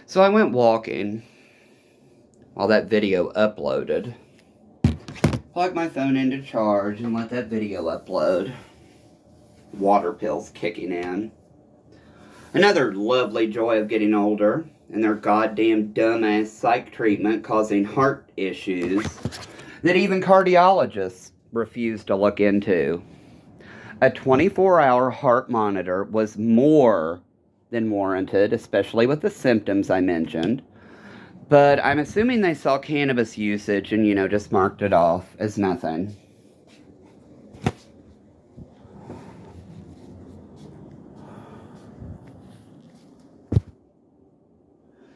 So I went walking while that video uploaded. Plug my phone into charge and let that video upload. Water pills kicking in. Another lovely joy of getting older and their goddamn dumbass psych treatment causing heart issues that even cardiologists refuse to look into. A 24-hour heart monitor was more than warranted, especially with the symptoms I mentioned. But I'm assuming they saw cannabis usage and, just marked it off as nothing.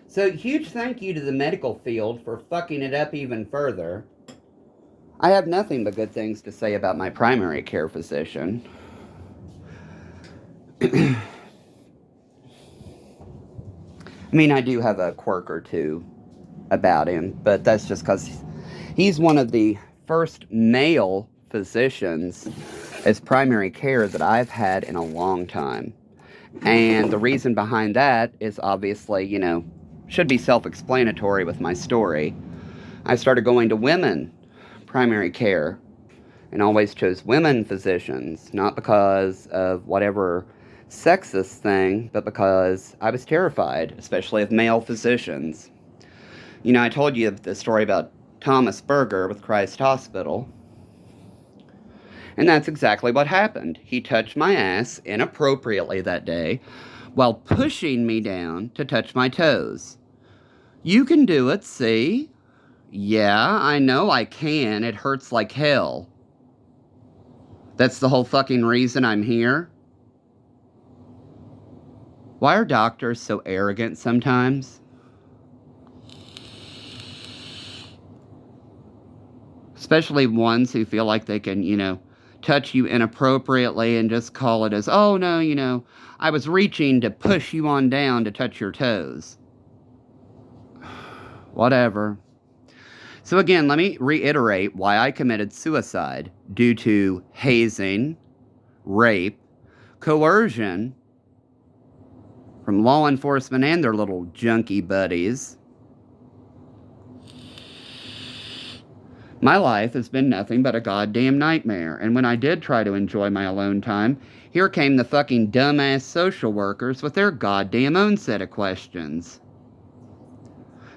So, huge thank you to the medical field for fucking it up even further. I have nothing but good things to say about my primary care physician. I mean, I do have a quirk or two about him, but that's just because he's one of the first male physicians as primary care that I've had in a long time. And the reason behind that is obviously, should be self-explanatory with my story. I started going to women primary care and always chose women physicians, not because of whatever sexist thing, but because I was terrified, especially of male physicians. I told you the story about Thomas Berger with Christ Hospital. And that's exactly what happened. He touched my ass inappropriately that day while pushing me down to touch my toes. You can do it, see? Yeah, I know I can. It hurts like hell. That's the whole fucking reason I'm here. Why are doctors so arrogant sometimes? Especially ones who feel like they can, touch you inappropriately and just call it as, oh no, I was reaching to push you on down to touch your toes. Whatever. So again, let me reiterate why I committed suicide due to hazing, rape, coercion from law enforcement and their little junkie buddies. My life has been nothing but a goddamn nightmare, and when I did try to enjoy my alone time, here came the fucking dumbass social workers with their goddamn own set of questions.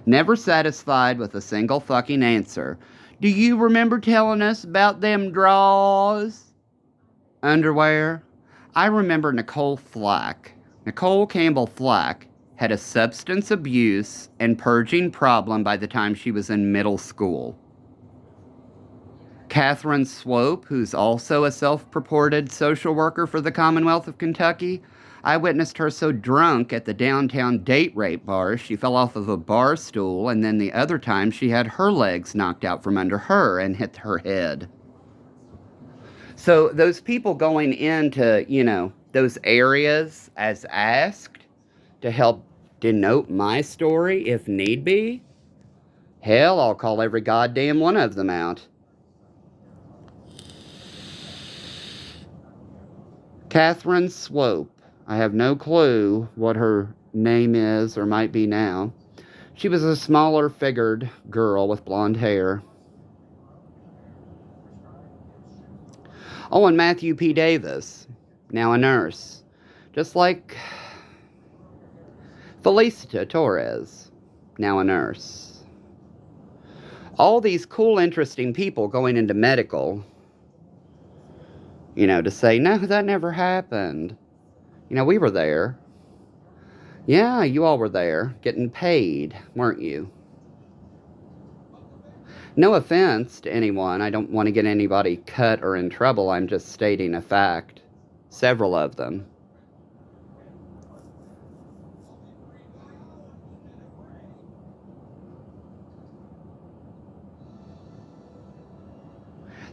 Never satisfied with a single fucking answer. Do you remember telling us about them draws? Underwear? I remember Nicole Flack. Nicole Campbell Flack had a substance abuse and purging problem by the time she was in middle school. Catherine Swope, who's also a self-purported social worker for the Commonwealth of Kentucky, I witnessed her so drunk at the downtown date rape bar she fell off of a bar stool, and then the other time she had her legs knocked out from under her and hit her head. So those people going into, those areas as asked to help denote my story if need be, hell, I'll call every goddamn one of them out. Catherine Swope. I have no clue what her name is or might be now. She was a smaller figured girl with blonde hair. Oh, and Matthew P. Davis, now a nurse. Just like Felicita Torres, now a nurse. All these cool, interesting people going into medical, to say, no, that never happened. We were there. Yeah, you all were there, getting paid, weren't you? No offense to anyone. I don't want to get anybody cut or in trouble. I'm just stating a fact. Several of them.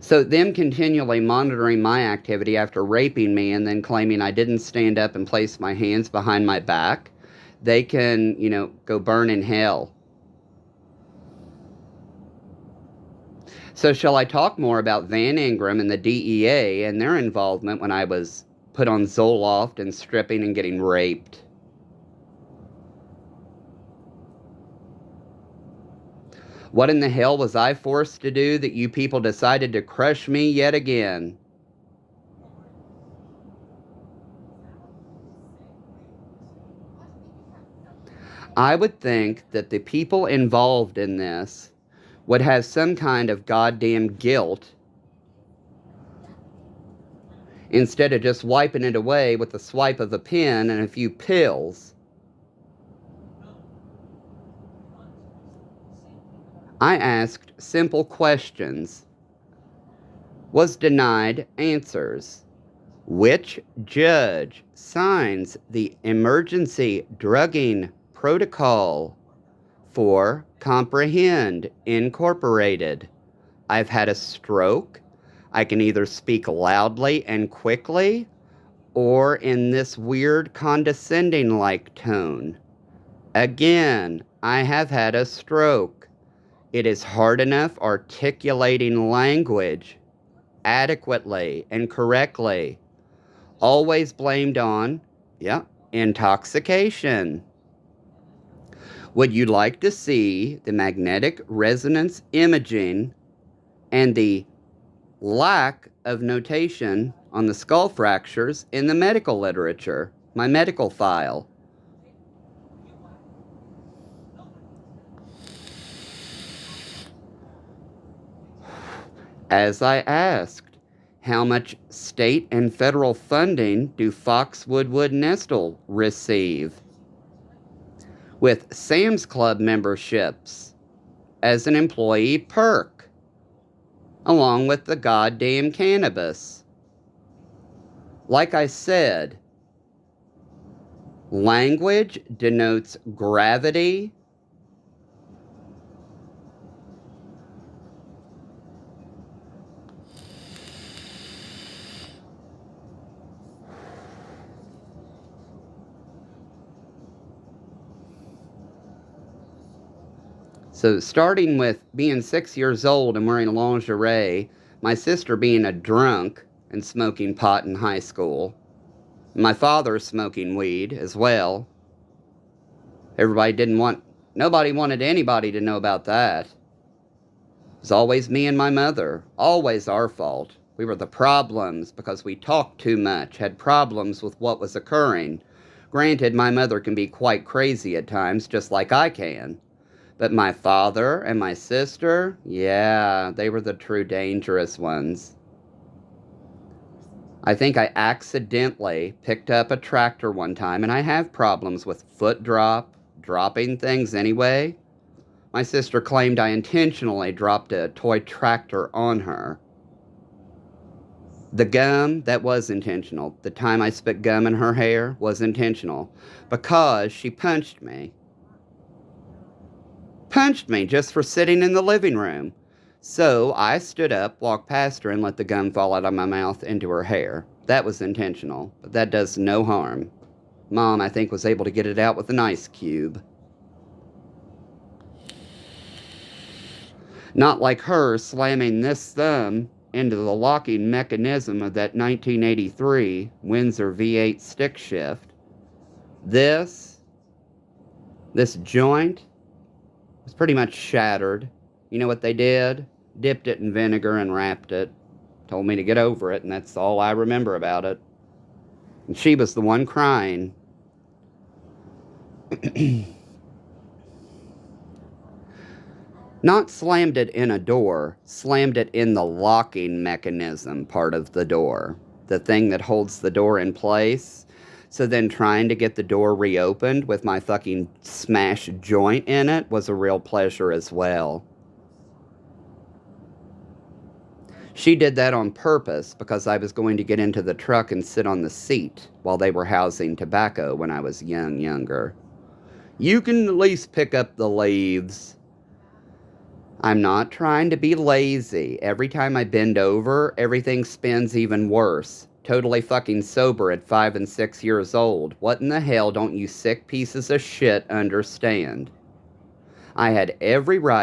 So them continually monitoring my activity after raping me and then claiming I didn't stand up and place my hands behind my back, they can, go burn in hell. So shall I talk more about Van Ingram and the DEA and their involvement when I was put on Zoloft and stripping and getting raped? What in the hell was I forced to do that you people decided to crush me yet again? I would think that the people involved in this would have some kind of goddamn guilt instead of just wiping it away with the swipe of a pen and a few pills. I asked simple questions, was denied answers. Which judge signs the emergency drugging protocol for Comprehend Incorporated? I've had a stroke. I can either speak loudly and quickly or in this weird condescending like tone. Again, I have had a stroke. It is hard enough articulating language adequately and correctly. Always blamed on, intoxication. Would you like to see the magnetic resonance imaging and the lack of notation on the skull fractures in the medical literature, my medical file? As I asked, how much state and federal funding do Foxwood Wood Nestle receive? With Sam's Club memberships as an employee perk, along with the goddamn cannabis. Like I said, language denotes gravity. So starting with being 6 years old and wearing lingerie, my sister being a drunk and smoking pot in high school, my father smoking weed as well. Nobody wanted anybody to know about that. It was always me and my mother, always our fault. We were the problems because we talked too much, had problems with what was occurring. Granted, my mother can be quite crazy at times, just like I can. But my father and my sister, yeah, they were the true dangerous ones. I think I accidentally picked up a tractor one time, and I have problems with foot dropping things anyway. My sister claimed I intentionally dropped a toy tractor on her. The gum, that was intentional. The time I spit gum in her hair was intentional because she punched me. Punched me just for sitting in the living room. So I stood up, walked past her, and let the gum fall out of my mouth into her hair. That was intentional, but that does no harm. Mom, I think, was able to get it out with an ice cube. Not like her slamming this thumb into the locking mechanism of that 1983 Windsor V8 stick shift. This joint was pretty much shattered. You know what they did? Dipped it in vinegar and wrapped it. Told me to get over it, and that's all I remember about it. And she was the one crying. Not slammed it in a door, slammed it in the locking mechanism part of the door. The thing that holds the door in place. So then trying to get the door reopened with my fucking smashed joint in it was a real pleasure as well. She did that on purpose because I was going to get into the truck and sit on the seat while they were housing tobacco when I was younger. You can at least pick up the leaves. I'm not trying to be lazy. Every time I bend over, everything spins even worse. Totally fucking sober at 5 and 6 years old. What in the hell don't you sick pieces of shit understand? I had every right